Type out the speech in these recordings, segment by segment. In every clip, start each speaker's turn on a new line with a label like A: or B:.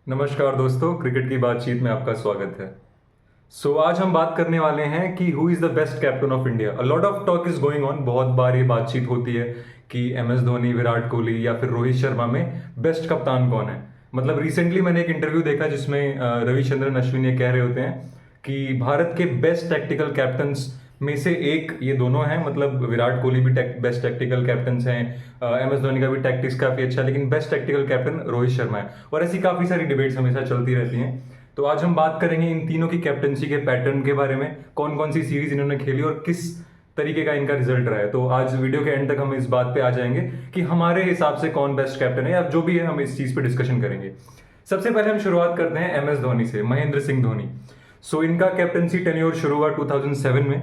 A: नमस्कार दोस्तों, क्रिकेट की बातचीत में आपका स्वागत है। आज हम बात करने वाले हैं कि who is the best captain of India. A lot of talk is going on. बहुत बार ये बातचीत होती है कि एम एस धोनी, विराट कोहली या फिर रोहित शर्मा में बेस्ट कप्तान कौन है। मतलब रिसेंटली मैंने एक इंटरव्यू देखा जिसमें रविचंद्रन अश्विन ये कह रहे होते हैं कि भारत के बेस्ट टैक्टिकल कैप्टन्स में से एक ये दोनों हैं। मतलब विराट कोहली भी बेस्ट टैक्टिकल कैप्टन्स हैं, एम एस धोनी का भी टैक्टिक्स काफ़ी अच्छा है, लेकिन best tactical captain Rohit Sharma है। और ऐसी काफ़ी सारी डिबेट्स हमेशा चलती रहती हैं। तो आज हम बात करेंगे इन तीनों की कैप्टनसी के पैटर्न के बारे में, कौन कौन सी सीरीज इन्होंने खेली और किस तरीके का इनका रिजल्ट रहा है। तो आज वीडियो के एंड तक हम इस बात पे आ जाएंगे कि हमारे हिसाब से कौन बेस्ट कैप्टन है या जो भी है, हम इस चीज़ पे डिस्कशन करेंगे। सबसे पहले हम शुरुआत करते हैं एम एस धोनी से, महेंद्र सिंह धोनी। इनका कैप्टनसी टेन्योर शुरू हुआ 2007 में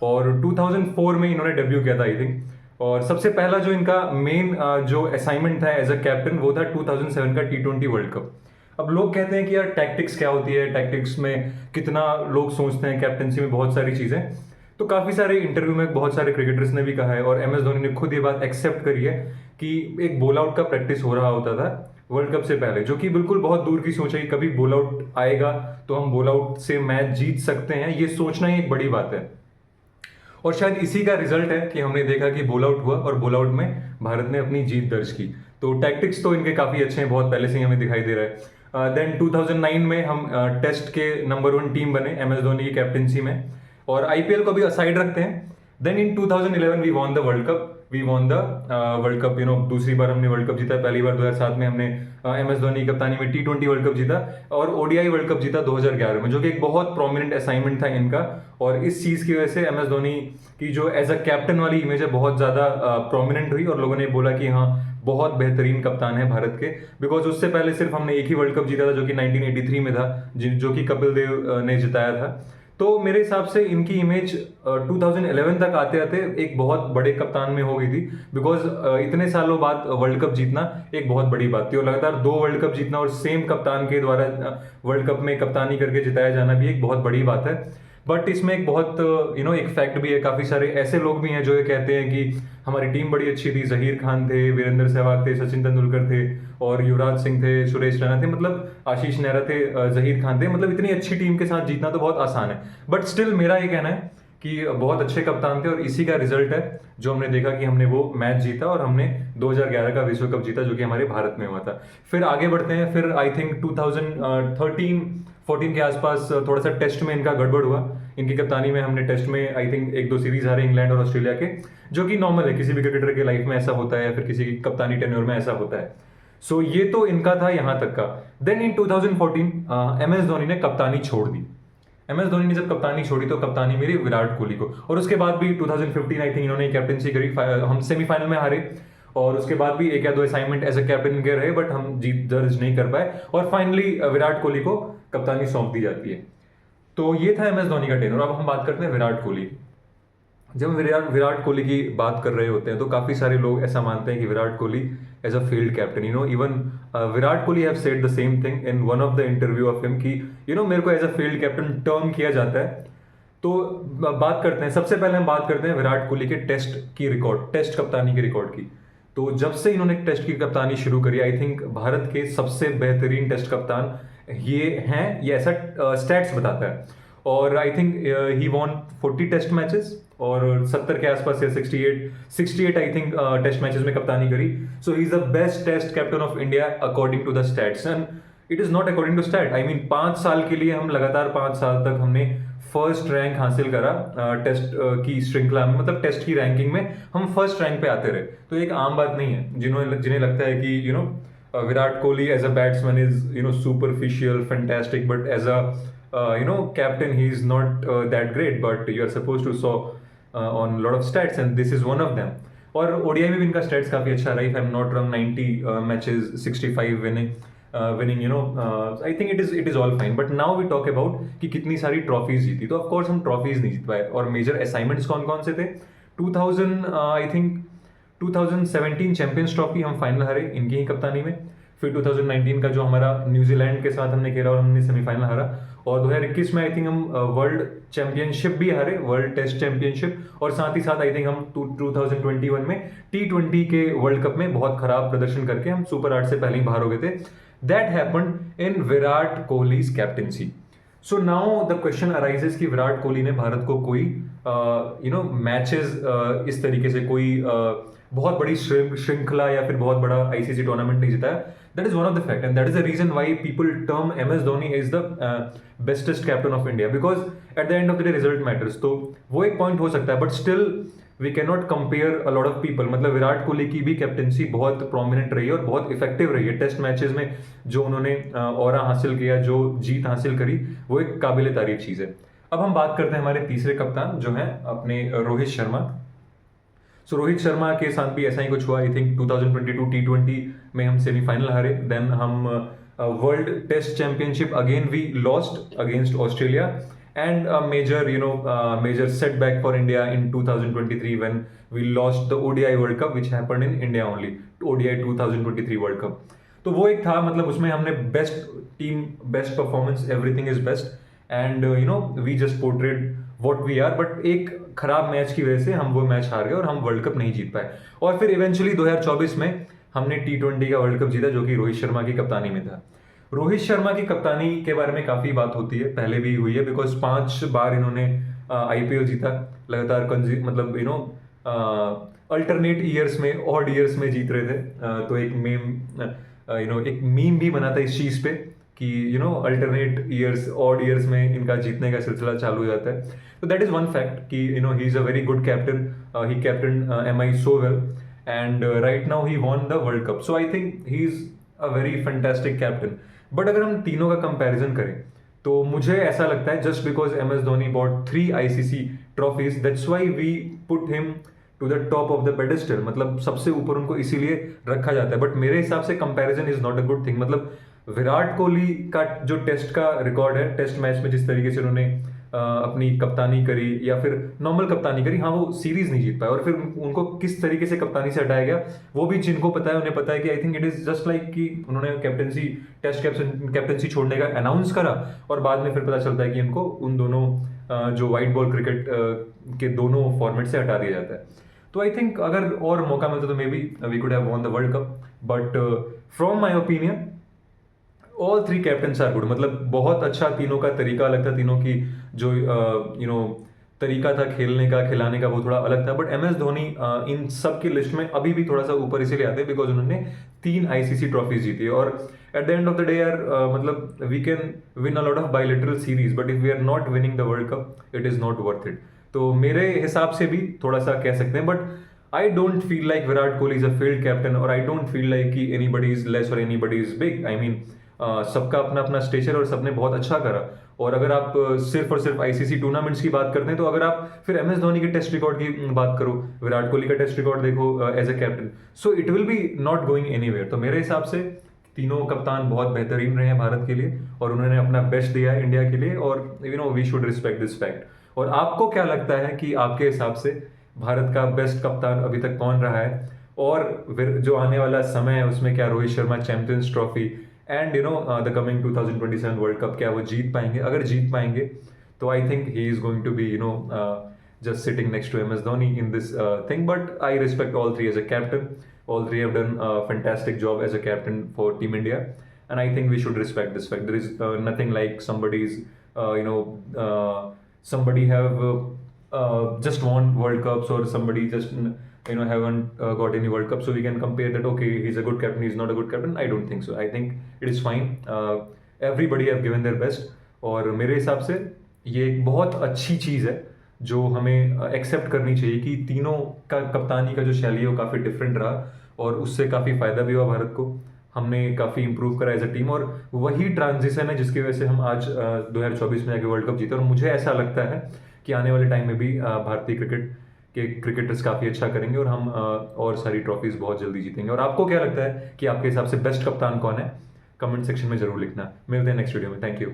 A: और 2004 में इन्होंने डेब्यू किया था आई थिंक। और सबसे पहला जो इनका मेन जो असाइनमेंट था एज अ कैप्टन वो था 2007 का T20 वर्ल्ड कप। अब लोग कहते हैं कि यार टैक्टिक्स क्या होती है, टैक्टिक्स में कितना लोग सोचते हैं, कैप्टनसी में बहुत सारी चीज़ें। तो काफ़ी सारे इंटरव्यू में बहुत सारे क्रिकेटर्स ने भी कहा है और एम एस धोनी ने खुद ये बात एक्सेप्ट करी है कि एक बॉल आउट का प्रैक्टिस हो रहा होता था वर्ल्ड कप से पहले, जो कि बिल्कुल बहुत दूर की सोच है कि कभी बॉल आउट आएगा तो हम बॉल आउट से मैच जीत सकते हैं। ये सोचना ही एक बड़ी बात है और शायद इसी का रिजल्ट है कि हमने देखा कि बॉल आउट हुआ और बॉल आउट में भारत ने अपनी जीत दर्ज की। तो टैक्टिक्स तो इनके काफ़ी अच्छे हैं, बहुत पहले से ही हमें दिखाई दे रहा है। देन 2009 में हम टेस्ट के नंबर 1 टीम बने एम एस धोनी की कैप्टनसी में, और आईपीएल को भी असाइड रखते हैं। Then in 2011 we won the world cup, we won the world cup, दूसरी बार हमने वर्ल्ड कप जीता। पहली बार 2007 में हमने एम एस धोनी की कप्तानी में T20 वर्ल्ड कप जीता और ओडीआई वर्ल्ड कप जीता 2011 में, जो कि एक बहुत प्रोमिनेंट असाइनमेंट था इनका। और इस चीज़ की वजह से एम एस धोनी की जो एज अ कैप्टन वाली इमेज है बहुत ज़्यादा प्रोमिनेंट हुई और लोगों ने बोला कि हाँ, बहुत बेहतरीन कप्तान है भारत के। बिकॉज उससे पहले सिर्फ हमने एक ही वर्ल्ड कप जीता था जो कि 1983 में था, जो कि कपिल देव ने जिताया था। तो मेरे हिसाब से इनकी इमेज 2011 तक आते आते एक बहुत बड़े कप्तान में हो गई थी। बिकॉज इतने सालों बाद वर्ल्ड कप जीतना एक बहुत बड़ी बात थी और लगातार 2 वर्ल्ड कप जीतना और सेम कप्तान के द्वारा वर्ल्ड कप में कप्तानी करके जिताया जाना भी एक बहुत बड़ी बात है। बट इसमें एक बहुत एक फैक्ट भी है, काफ़ी सारे ऐसे लोग भी हैं जो ये कहते हैं कि हमारी टीम बड़ी अच्छी थी, जहीर खान थे, वीरेंद्र सहवाग थे, सचिन तेंदुलकर थे और युवराज सिंह थे, सुरेश रैना थे, मतलब आशीष नेहरा थे, जहीर खान थे। मतलब इतनी अच्छी टीम के साथ जीतना तो बहुत आसान है। बट स्टिल मेरा ये कहना है कि बहुत अच्छे कप्तान थे और इसी का रिजल्ट है जो हमने देखा कि हमने वो मैच जीता और हमने 2011 का विश्व कप जीता जो कि हमारे भारत में हुआ था। फिर आगे बढ़ते हैं। फिर आई थिंक 2013-14 के आसपास थोड़ा सा टेस्ट में इनका गड़बड़ हुआ। इनकी कप्तानी में हमने टेस्ट में आई थिंक 1-2 सीरीज हारे इंग्लैंड और ऑस्ट्रेलिया के, जो कि नॉर्मल है, किसी भी क्रिकेटर के लाइफ में ऐसा होता है या फिर किसी की कप्तानी टेन्योर में ऐसा होता है। ये तो इनका था यहाँ तक का। Then in 2014 M S Dhoni ने कप्तानी छोड़ दी। एम एस धोनी ने जब कप्तानी छोड़ी तो कप्तानी मेरी विराट कोहली को, और उसके बाद भी 2015 आई थिंक इन्होंने कैप्टनसी करी। हम सेमीफाइनल में हारे और उसके बाद भी 1 या 2 असाइनमेंट एज अ कैप्टन के रहे, बट हम जीत दर्ज नहीं कर पाए और फाइनली विराट कोहली को कप्तानी सौंप दी जाती है। तो ये था एम एस धोनी का टेन्योर। अब हम बात करते हैं विराट कोहली। जब हम विराट कोहली की बात कर रहे होते हैं तो काफ़ी सारे लोग ऐसा मानते हैं कि Virat Kohli as a field captain, even Virat Kohli have said the same thing in one of the interview of him कि मेरे को as a field captain term किया जाता है। तो बात करते हैं, सबसे पहले हम बात करते हैं विराट कोहली के टेस्ट की रिकॉर्ड, टेस्ट कप्तानी के रिकॉर्ड की। तो जब से इन्होंने टेस्ट की कप्तानी शुरू करी, आई थिंक भारत के सबसे बेहतरीन टेस्ट कप्तान ये हैं, ये ऐसा स्टैट्स बताता है। और I think he won 40 test matches और 70 के आसपास या 68 आई थिंक टेस्ट मैचेस में कप्तानी करी। So he is the best test captain of India according to the stats, and it is not according to stat. I mean 5 साल के लिए हम लगातार 5 साल तक हमने फर्स्ट रैंक हासिल करा टेस्ट की श्रृंखला में, मतलब टेस्ट की रैंकिंग में हम फर्स्ट रैंक पे आते रहे। तो एक आम बात नहीं है। जिन्हें लगता है कि Virat Kohli as a batsman is superficial fantastic, but as a captain he is not that great, but you are supposed to saw on lot of stats and this is one of them. और ODI में भी इनका stats काफ़ी अच्छा रहा, if I'm not wrong 90 matches 65 winning I think it is all fine, but now we talk about कि कितनी सारी ट्रॉफीज जीती। तो ऑफ कोर्स हम ट्रॉफीज नहीं जीत पाए। और मेजर असाइनमेंट्स कौन कौन से थे? 2000 आई थिंक 2017 चैंपियंस ट्रॉफी हम फाइनल हारे इनकी ही कप्तानी में। फिर 2019 का जो हमारा न्यूजीलैंड के साथ हमने खेला और हमने सेमीफाइनल हारा। और 2021 में आई थिंक हम वर्ल्ड चैंपियनशिप भी हारे, वर्ल्ड टेस्ट चैंपियनशिप, और साथ ही साथ आई थिंक हम 2021 में T20 के वर्ल्ड कप में बहुत खराब प्रदर्शन करके हम सुपर 8 से पहले ही बाहर हो गए थे। That happened in Virat Kohli's captaincy. So now the question arises कि विराट कोहली ने भारत को कोई मैचेस इस तरीके से कोई बहुत बड़ी श्रृंखला या फिर बहुत बड़ा आईसीसी टूर्नामेंट नहीं जीता है. That is one of the fact and that is the reason why people term M S Dhoni is the bestest captain of India, because at the end of the day result matters. तो वो एक point हो सकता है, but still we can not compare a lot of people. मतलब विराट कोहली की भी captaincy बहुत प्रोमिनेंट रही है और बहुत इफेक्टिव रही है. टेस्ट मैचेस में जो उन्होंने ऑरा हासिल किया, जो जीत हासिल करी, वो एक काबिल तारीफ चीज़ है. अब हम बात करते हैं हमारे तीसरे कप्तान जो हैं अपने रोहित शर्मा. सो रोहित शर्मा के साथ भी ऐसा ही कुछ हुआ. आई थिंक 2022 T20 में हम सेमीफाइनल हारे. देन हम world test championship again we lost against Australia. And a major setback for India in 2023 when we lost the ODI World Cup which happened in India only, ODI 2023 World Cup. तो वो एक था, मतलब उसमें हमने best team, best performance, everything is best and we just portrayed what we are. But एक खराब match की वजह से हम वो मैच हार गए और हम वर्ल्ड कप नहीं जीत पाए. और फिर इवेंचुअली 2024 में हमने T20 का वर्ल्ड कप जीता जो कि रोहित शर्मा की कप्तानी में था. रोहित शर्मा की कप्तानी के बारे में काफ़ी बात होती है, पहले भी हुई है, बिकॉज 5 बार इन्होंने आईपीएल जीता लगातार, मतलब अल्टरनेट ईयर्स में, ऑड ईयर्स में जीत रहे थे. तो एक एक मीम भी बना था इस चीज़ पे कि अल्टरनेट ईयर्स, ऑड ईयर्स में इनका जीतने का सिलसिला चालू हो जाता है. तो दैट इज़ वन फैक्ट कि he is a very good captain. He captain MI so well and right now he won the world cup. So I think he is a very fantastic captain. But अगर हम तीनों का comparison करें तो मुझे ऐसा लगता है just because M S Dhoni bought 3 ICC trophies, that's why we put him to the top of the pedestal. मतलब सबसे ऊपर उनको इसीलिए रखा जाता है. बट मेरे हिसाब से comparison is not a good thing. मतलब विराट कोहली का जो टेस्ट का रिकॉर्ड है, टेस्ट मैच में जिस तरीके से उन्होंने अपनी कप्तानी करी या फिर नॉर्मल कप्तानी करी, हाँ वो सीरीज नहीं जीत पाए. और फिर उनको किस तरीके से कप्तानी से हटाया गया वो भी जिनको पता है उन्हें पता है कि I think it is just like कि उन्होंने कैप्टनसी, टेस्ट कैप्टनसी छोड़ने का अनाउंस करा और बाद में फिर पता चलता है कि उनको उन दोनों जो वाइट बॉल क्रिकेट के दोनों फॉर्मेट से हटा दिया जाता है. तो आई थिंक अगर और मौका मिलता तो maybe we could have won the world cup. But from my opinion all 3 captains are good. मतलब बहुत अच्छा, तीनों का तरीका अलग था, तीनों की जो तरीका था खेलने का, खिलाने का, वो थोड़ा अलग था. बट एम एस धोनी इन सब की लिस्ट में अभी भी थोड़ा सा ऊपर इसीलिए आते हैं बिकॉज उन्होंने 3 आईसीसी ट्रॉफीज जीती. और at the end of the day यार, मतलब we can win a lot of bilateral series but if we are not winning the world cup it is not worth it. तो मेरे हिसाब से भी थोड़ा सा कह सकते हैं. But I don't feel like Virat Kohli is a failed captain और आई डोंट फील लाइक कि एनीबडी इज लेस और anybody is big. I mean सबका अपना अपना स्टेचर और सबने बहुत अच्छा करा. और अगर आप सिर्फ और सिर्फ आईसीसी टूर्नामेंट्स की बात करते हैं तो अगर आप फिर एम एस धोनी के टेस्ट रिकॉर्ड की बात करो, विराट कोहली का टेस्ट रिकॉर्ड देखो as a captain, so it will be not going anywhere. तो मेरे हिसाब से तीनों कप्तान बहुत बेहतरीन रहे हैं भारत के लिए और उन्होंने अपना बेस्ट दिया है इंडिया के लिए और we should respect this fact. और आपको क्या लगता है कि आपके हिसाब से भारत का बेस्ट कप्तान अभी तक कौन रहा है और जो आने वाला समय है उसमें क्या Rohit Sharma champions trophy and the coming 2027 world cup क्या वो जीत पाएंगे? अगर जीत पाएंगे तो I think he is going to be just sitting next to MS Dhoni in this thing. But I respect all 3 as a captain. All 3 have done a fantastic job as a captain for Team India, and I think we should respect this fact. There is nothing like somebody have just won World Cups or somebody just haven't got any World Cup, so we can compare that. Okay, he's a good captain, he's not a good captain. I don't think so. I think it is fine. Everybody have given their best. और मेरे हिसाब से ये एक बहुत अच्छी चीज़ है जो हमें एक्सेप्ट करनी चाहिए कि तीनों का कप्तानी का जो शैली है वो काफ़ी डिफरेंट रहा और उससे काफ़ी फ़ायदा भी हुआ भारत को. हमने काफ़ी इंप्रूव करा एज अ टीम और वही ट्रांजिशन है जिसकी वजह से हम आज 2024 में जाके वर्ल्ड कप जीते. और मुझे ऐसा लगता है कि आने वाले टाइम में भी भारतीय क्रिकेट के क्रिकेटर्स काफ़ी अच्छा करेंगे और हम और सारी ट्रॉफीज़ बहुत जल्दी जीतेंगे. और आपको क्या लगता है कि आपके हिसाब से बेस्ट कप्तान कौन है? कमेंट सेक्शन में जरूर लिखना. मिलते हैं नेक्स्ट वीडियो में. Thank you.